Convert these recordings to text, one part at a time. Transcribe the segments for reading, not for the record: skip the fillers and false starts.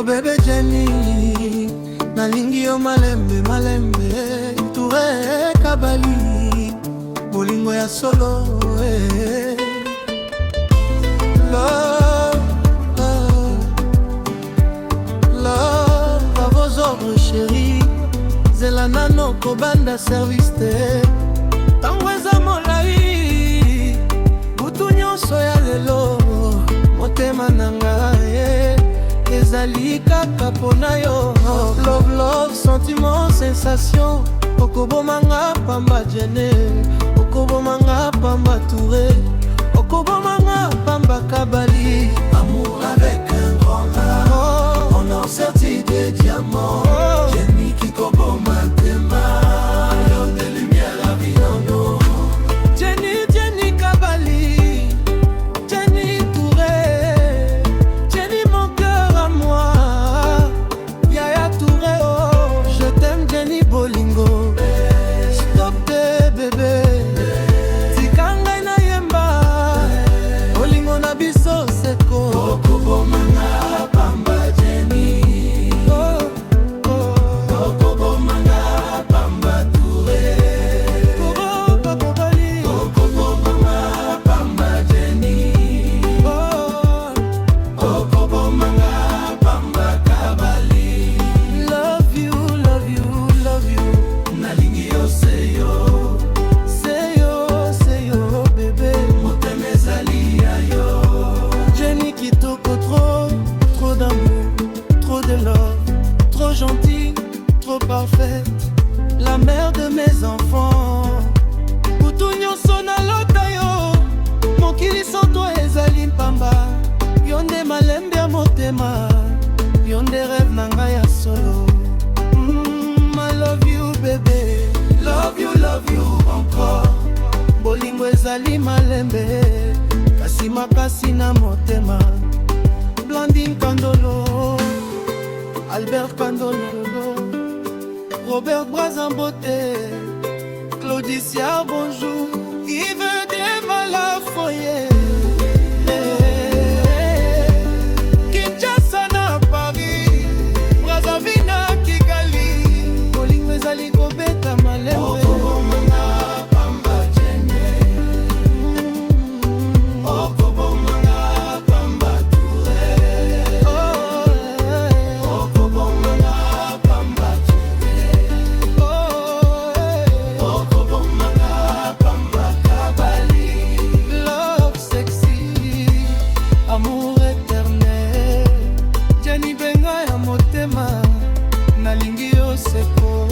Oh bébé Jenny, nalingi yo malembe malembe. Touré Kabali, bolingo ya solo. Love, love, à vos ordres chérie. Zela nano kobanda service te. Tango eza molai, butu nyonso ya lelo. Motema nanga ezali kaka pona yo. Love, love, sentiment, sensation. Okobomanga pamba Jenny, okobomanga pamba Touré, okobomanga pamba Kabali. Amour avec un grand A, on a sorti des diamants. Jenny qui koboma tema, yo de lumière la vie en nous. Jenny, Jenny Kabali, Jenny Touré, Jenny mon cœur à moi. Yaya Touré, oh, je t'aime Jenny Bolingo. Stop te bébé, tikanga na yemba. Bolingo na biso seko. Okobomanga pamba Jenny, okobomanga pamba Touré, okobomanga pamba Jenny, okobomanga pamba Kabali. Love you, love you, love you. Nalingi yo seyo, seyo, seyo bébé. Motema ezali ya yo. Jenny kitoko, trop d'amour, trop de love, trop gentille, trop parfaite, la mère de mes enfants. Butu nyonso nalota yo, mokili santo ezali pamba. Yo nde malembe ya motema, yo nde rêve na ngai ya solo. I love you baby, love you encore. Bolingo ezali malembe, kasi makasi na motema. Blandine Kandolo, Albert Kandolo, Robert Brazambote, Claudicia bonjour, Yves Devala Foyer, Kinshasa na Paris, Brazzaville na Kigali. Bolingo ezali kobeta malembe. Okobomanga pamba Jenny, okobomanga pamba Touré, okobomanga pamba Touré, okobomanga pamba Kabali. Love sexy, amour éternel. Jenny benga ya motema, nalingi yo seko.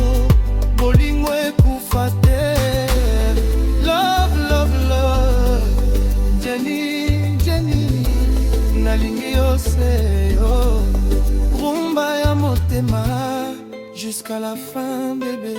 Bolingo ekufa te. Love, love, love, Jenny, Jenny, nalingi yo seyo. Rumba ya motema, jusqu'à la fin bébé.